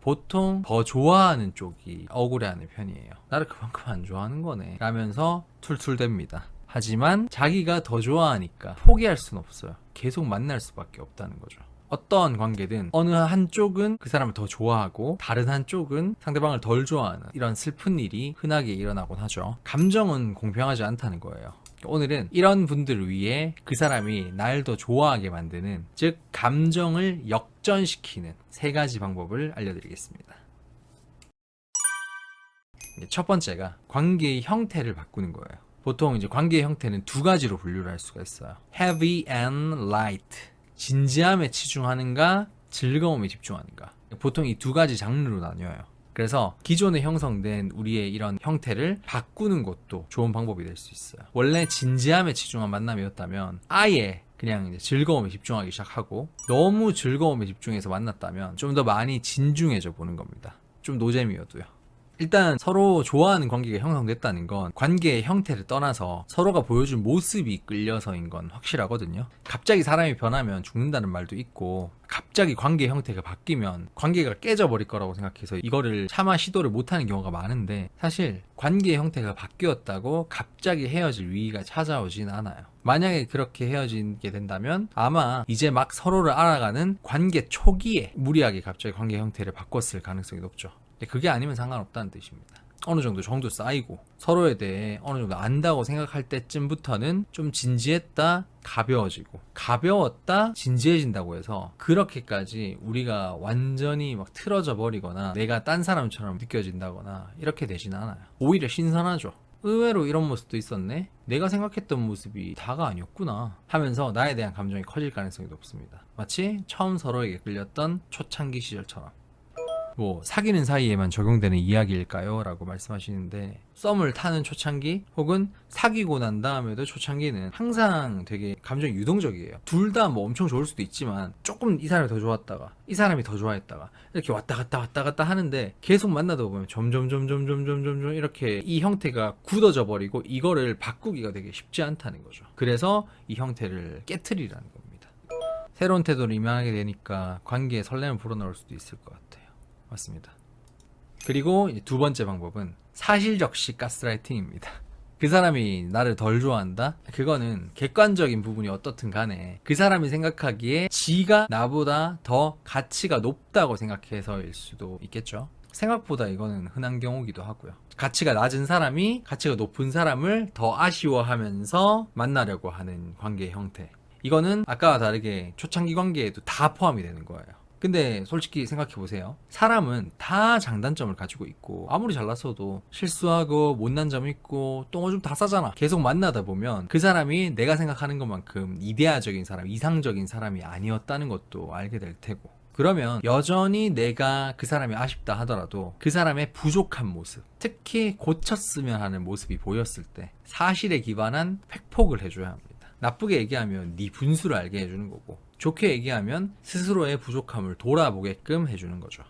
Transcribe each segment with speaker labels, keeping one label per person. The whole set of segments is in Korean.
Speaker 1: 보통 더 좋아하는 쪽이 억울해하는 편이에요. 나를 그만큼 안 좋아하는 거네 라면서 툴툴댑니다. 하지만 자기가 더 좋아하니까 포기할 순 없어요. 계속 만날 수밖에 없다는 거죠. 어떠한 관계든 어느 한쪽은 그 사람을 더 좋아하고 다른 한쪽은 상대방을 덜 좋아하는 이런 슬픈 일이 흔하게 일어나곤 하죠. 감정은 공평하지 않다는 거예요. 오늘은 이런 분들을 위해 그 사람이 날 더 좋아하게 만드는, 즉 감정을 역전시키는 3가지 방법을 알려드리겠습니다. 첫 번째가 관계의 형태를 바꾸는 거예요. 보통 이제 관계의 형태는 2가지로 분류를 할 수가 있어요. Heavy and light. 진지함에 치중하는가, 즐거움에 집중하는가. 보통 이 2가지 장르로 나뉘어요. 그래서 기존에 형성된 우리의 이런 형태를 바꾸는 것도 좋은 방법이 될 수 있어요. 원래 진지함에 치중한 만남이었다면 아예 그냥 이제 즐거움에 집중하기 시작하고, 너무 즐거움에 집중해서 만났다면 좀 더 많이 진중해져 보는 겁니다. 좀 노잼이어도요. 일단 서로 좋아하는 관계가 형성됐다는 건 관계의 형태를 떠나서 서로가 보여준 모습이 끌려서인 건 확실하거든요. 갑자기 사람이 변하면 죽는다는 말도 있고, 갑자기 관계의 형태가 바뀌면 관계가 깨져버릴 거라고 생각해서 이거를 차마 시도를 못하는 경우가 많은데, 사실 관계의 형태가 바뀌었다고 갑자기 헤어질 위기가 찾아오진 않아요. 만약에 그렇게 헤어지게 된다면 아마 이제 막 서로를 알아가는 관계 초기에 무리하게 갑자기 관계 형태를 바꿨을 가능성이 높죠. 그게 아니면 상관없다는 뜻입니다. 어느 정도 정도 쌓이고 서로에 대해 어느 정도 안다고 생각할 때쯤부터는 좀 진지했다 가벼워지고, 가벼웠다 진지해진다고 해서 그렇게까지 우리가 완전히 막 틀어져 버리거나 내가 딴 사람처럼 느껴진다거나 이렇게 되진 않아요. 오히려 신선하죠. 의외로 이런 모습도 있었네? 내가 생각했던 모습이 다가 아니었구나 하면서 나에 대한 감정이 커질 가능성이 높습니다. 마치 처음 서로에게 끌렸던 초창기 시절처럼. 사귀는 사이에만 적용되는 이야기일까요? 라고 말씀하시는데, 썸을 타는 초창기 혹은 사귀고 난 다음에도 초창기는 항상 되게 감정이 유동적이에요. 둘 다 엄청 좋을 수도 있지만 조금 이 사람이 더 좋았다가 이 사람이 더 좋아했다가 이렇게 왔다 갔다 하는데, 계속 만나다 보면 점점 이렇게 이 형태가 굳어져 버리고 이거를 바꾸기가 되게 쉽지 않다는 거죠. 그래서 이 형태를 깨트리라는 겁니다. 새로운 태도를 임하게 되니까 관계에 설렘을 불어넣을 수도 있을 것 같아요. 맞습니다. 그리고 이제 2번째 방법은 사실적시 가스라이팅입니다. 그 사람이 나를 덜 좋아한다? 그거는 객관적인 부분이 어떻든 간에 그 사람이 생각하기에 지가 나보다 더 가치가 높다고 생각해서일 수도 있겠죠. 생각보다 이거는 흔한 경우기도 하고요. 가치가 낮은 사람이 가치가 높은 사람을 더 아쉬워하면서 만나려고 하는 관계의 형태. 이거는 아까와 다르게 초창기 관계에도 다 포함이 되는 거예요. 근데 솔직히 생각해보세요. 사람은 다 장단점을 가지고 있고, 아무리 잘났어도 실수하고 못난 점 있고 똥오줌 다 싸잖아. 계속 만나다 보면 그 사람이 내가 생각하는 것만큼 이데아적인 사람, 이상적인 사람이 아니었다는 것도 알게 될 테고, 그러면 여전히 내가 그 사람이 아쉽다 하더라도 그 사람의 부족한 모습, 특히 고쳤으면 하는 모습이 보였을 때 사실에 기반한 팩폭을 해줘야 합니다. 나쁘게 얘기하면 네 분수를 알게 해주는 거고, 좋게 얘기하면 스스로의 부족함을 돌아보게끔 해주는 거죠.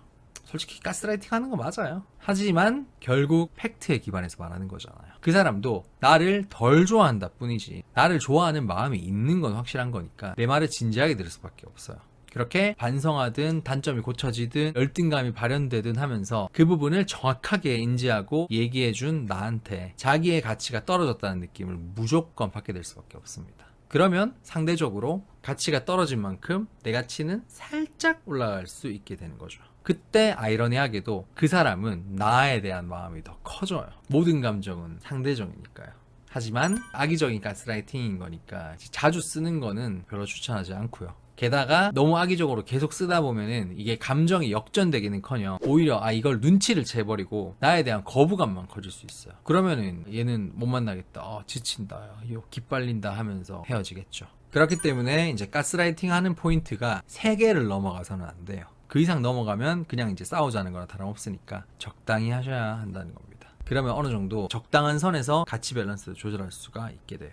Speaker 1: 솔직히 가스라이팅 하는 거 맞아요. 하지만 결국 팩트에 기반해서 말하는 거잖아요. 그 사람도 나를 덜 좋아한다 뿐이지 나를 좋아하는 마음이 있는 건 확실한 거니까 내 말을 진지하게 들을 수밖에 없어요. 그렇게 반성하든 단점이 고쳐지든 열등감이 발현되든 하면서 그 부분을 정확하게 인지하고 얘기해준 나한테 자기의 가치가 떨어졌다는 느낌을 무조건 받게 될 수밖에 없습니다. 그러면 상대적으로 가치가 떨어진 만큼 내 가치는 살짝 올라갈 수 있게 되는 거죠. 그때 아이러니하게도 그 사람은 나에 대한 마음이 더 커져요. 모든 감정은 상대적이니까요. 하지만 악의적인 가스라이팅인 거니까 자주 쓰는 거는 별로 추천하지 않고요. 게다가 너무 악의적으로 계속 쓰다 보면은 이게 감정이 역전되기는커녕 오히려 이걸 눈치를 채버리고 나에 대한 거부감만 커질 수 있어요. 그러면은 얘는 못 만나겠다, 지친다, 기빨린다 하면서 헤어지겠죠. 그렇기 때문에 이제 가스라이팅 하는 포인트가 3개를 넘어가서는 안 돼요. 그 이상 넘어가면 그냥 이제 싸우자는 거나 다름없으니까 적당히 하셔야 한다는 겁니다. 그러면 어느 정도 적당한 선에서 가치 밸런스를 조절할 수가 있게 돼요.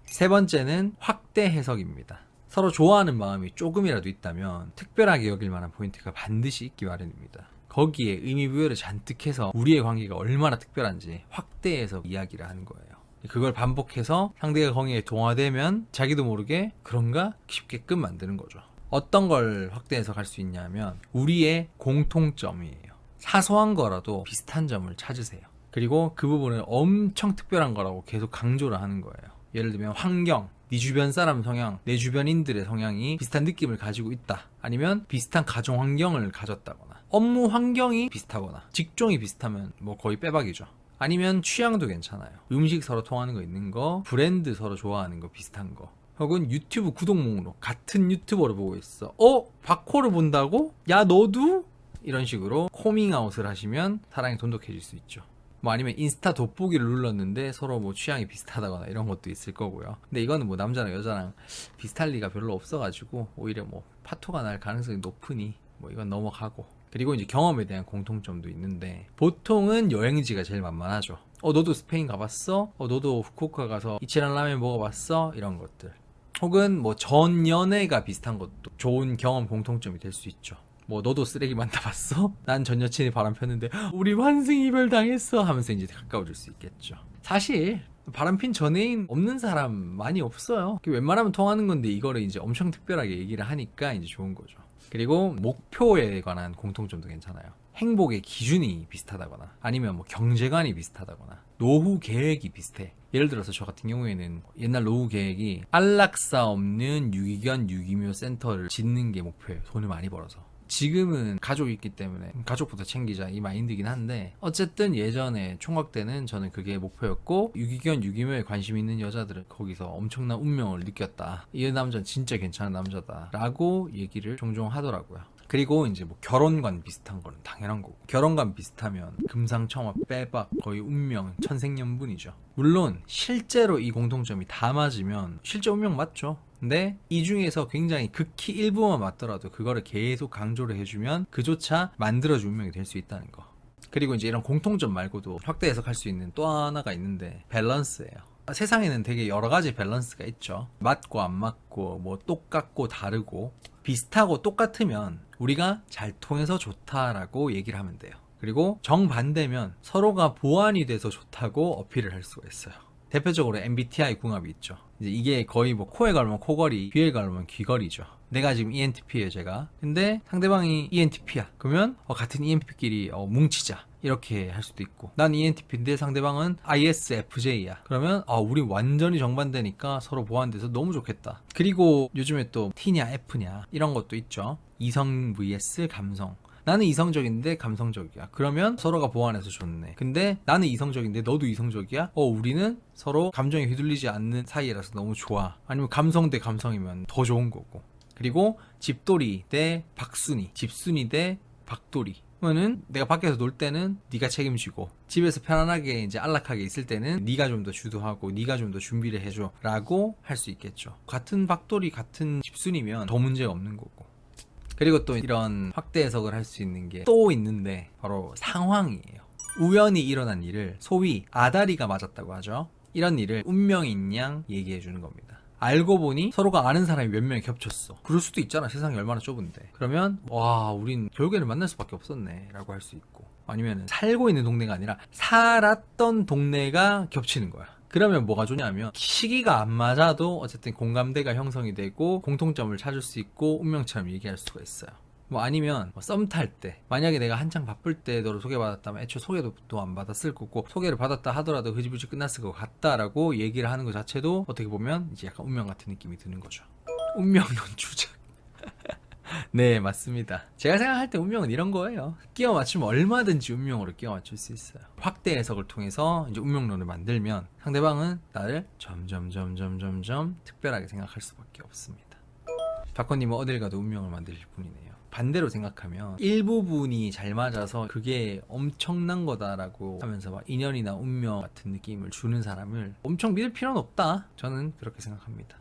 Speaker 1: 3번째는 확대 해석입니다. 서로 좋아하는 마음이 조금이라도 있다면 특별하게 여길 만한 포인트가 반드시 있기 마련입니다. 거기에 의미부여를 잔뜩 해서 우리의 관계가 얼마나 특별한지 확대해서 이야기를 하는 거예요. 그걸 반복해서 상대가 거기에 동화되면 자기도 모르게 그런가 싶게끔 만드는 거죠. 어떤 걸 확대 해석할 수 있냐면 우리의 공통점이에요. 사소한 거라도 비슷한 점을 찾으세요. 그리고 그 부분을 엄청 특별한 거라고 계속 강조를 하는 거예요. 예를 들면 환경, 네 주변 사람 성향, 내 주변인들의 성향이 비슷한 느낌을 가지고 있다. 아니면 비슷한 가정 환경을 가졌다거나 업무 환경이 비슷하거나 직종이 비슷하면 뭐 거의 빼박이죠. 아니면 취향도 괜찮아요. 음식 서로 통하는 거 있는 거, 브랜드 서로 좋아하는 거 비슷한 거, 혹은 유튜브 구독 목록 같은 유튜버를 보고 있어. 박호를 본다고? 야 너도? 이런 식으로 코밍아웃을 하시면 사랑이 돈독해질 수 있죠. 뭐 아니면 인스타 돋보기를 눌렀는데 서로 뭐 취향이 비슷하다거나 이런 것도 있을 거고요. 근데 이거는 뭐 남자랑 여자랑 비슷할 리가 별로 없어가지고 오히려 뭐 파토가 날 가능성이 높으니 뭐 이건 넘어가고. 그리고 이제 경험에 대한 공통점도 있는데 보통은 여행지가 제일 만만하죠. 너도 스페인 가봤어? 너도 후쿠오카 가서 이치란 라멘 먹어봤어? 이런 것들. 혹은 뭐 전 연애가 비슷한 것도 좋은 경험 공통점이 될 수 있죠. 뭐 너도 쓰레기 만나봤어? 난 전 여친이 바람 폈는데 우리 환승 이별 당했어 하면서 이제 가까워질 수 있겠죠. 사실 바람핀 전애인 없는 사람 많이 없어요. 웬만하면 통하는 건데 이거를 이제 엄청 특별하게 얘기를 하니까 이제 좋은 거죠. 그리고 목표에 관한 공통점도 괜찮아요. 행복의 기준이 비슷하다거나 아니면 뭐 경제관이 비슷하다거나 노후 계획이 비슷해. 예를 들어서 저 같은 경우에는 옛날 노후 계획이 안락사 없는 유기견 유기묘 센터를 짓는 게 목표예요. 돈을 많이 벌어서. 지금은 가족이 있기 때문에 가족부터 챙기자 이 마인드긴 한데 어쨌든 예전에 총각 때는 저는 그게 목표였고 유기견 유기묘에 관심 있는 여자들은 거기서 엄청난 운명을 느꼈다. 이 남자는 진짜 괜찮은 남자다 라고 얘기를 종종 하더라고요. 그리고 이제 뭐 결혼관 비슷한 거는 당연한 거고 결혼관 비슷하면 금상첨화 빼박 거의 운명 천생연분이죠. 물론 실제로 이 공통점이 다 맞으면 실제 운명 맞죠. 근데 이 중에서 굉장히 극히 일부만 맞더라도 그거를 계속 강조를 해주면 그조차 만들어준 운명이 될 수 있다는 거. 그리고 이제 이런 공통점 말고도 확대 해석할 수 있는 또 하나가 있는데 밸런스예요. 세상에는 되게 여러 가지 밸런스가 있죠. 맞고 안 맞고 뭐 똑같고 다르고 비슷하고 똑같으면 우리가 잘 통해서 좋다라고 얘기를 하면 돼요. 그리고 정반대면 서로가 보완이 돼서 좋다고 어필을 할 수가 있어요. 대표적으로 MBTI 궁합이 있죠. 이제 이게 거의 뭐 코에 걸면 코걸이, 귀에 걸면 귀걸이죠. 내가 지금 ENTP예요, 제가. 근데 상대방이 ENTP야. 그러면 같은 ENTP끼리 뭉치자. 이렇게 할 수도 있고 난 ENTP인데 상대방은 ISFJ야. 그러면 우리 완전히 정반대니까 서로 보완돼서 너무 좋겠다. 그리고 요즘에 또 T냐 F냐 이런 것도 있죠. 이성 vs 감성. 나는 이성적인데 감성적이야. 그러면 서로가 보완해서 좋네. 근데 나는 이성적인데 너도 이성적이야? 우리는 서로 감정에 휘둘리지 않는 사이라서 너무 좋아. 아니면 감성 대 감성이면 더 좋은 거고. 그리고 집돌이 대 박순이, 집순이 대 박돌이. 그러면은 내가 밖에서 놀 때는 네가 책임지고 집에서 편안하게 이제 안락하게 있을 때는 네가 좀 더 주도하고 네가 좀 더 준비를 해줘 라고 할 수 있겠죠. 같은 박돌이 같은 집순이면 더 문제가 없는 거고. 그리고 또 이런 확대 해석을 할 수 있는 게 또 있는데 바로 상황이에요. 우연히 일어난 일을 소위 아다리가 맞았다고 하죠. 이런 일을 운명인 양 얘기해 주는 겁니다. 알고 보니 서로가 아는 사람이 몇 명이 겹쳤어. 그럴 수도 있잖아. 세상이 얼마나 좁은데. 그러면 와 우린 결국에는 만날 수밖에 없었네 라고 할 수 있고, 아니면 살고 있는 동네가 아니라 살았던 동네가 겹치는 거야. 그러면 뭐가 좋냐면 시기가 안 맞아도 어쨌든 공감대가 형성이 되고 공통점을 찾을 수 있고 운명처럼 얘기할 수가 있어요. 뭐 아니면 썸 탈 때 만약에 내가 한창 바쁠 때 너를 소개받았다면 애초에 소개도 또 안 받았을 거고 소개를 받았다 하더라도 흐지부지 끝났을 것 같다라고 얘기를 하는 것 자체도 어떻게 보면 이제 약간 운명 같은 느낌이 드는 거죠. 운명론 주작. 네, 맞습니다. 제가 생각할 때 운명은 이런 거예요. 끼워 맞추면 얼마든지 운명으로 끼워 맞출 수 있어요. 확대 해석을 통해서 이제 운명론을 만들면 상대방은 나를 점점 특별하게 생각할 수밖에 없습니다. 박헌님은 어딜 가도 운명을 만드실 분이네요. 반대로 생각하면 일부분이 잘 맞아서 그게 엄청난 거다라고 하면서 막 인연이나 운명 같은 느낌을 주는 사람을 엄청 믿을 필요는 없다. 저는 그렇게 생각합니다.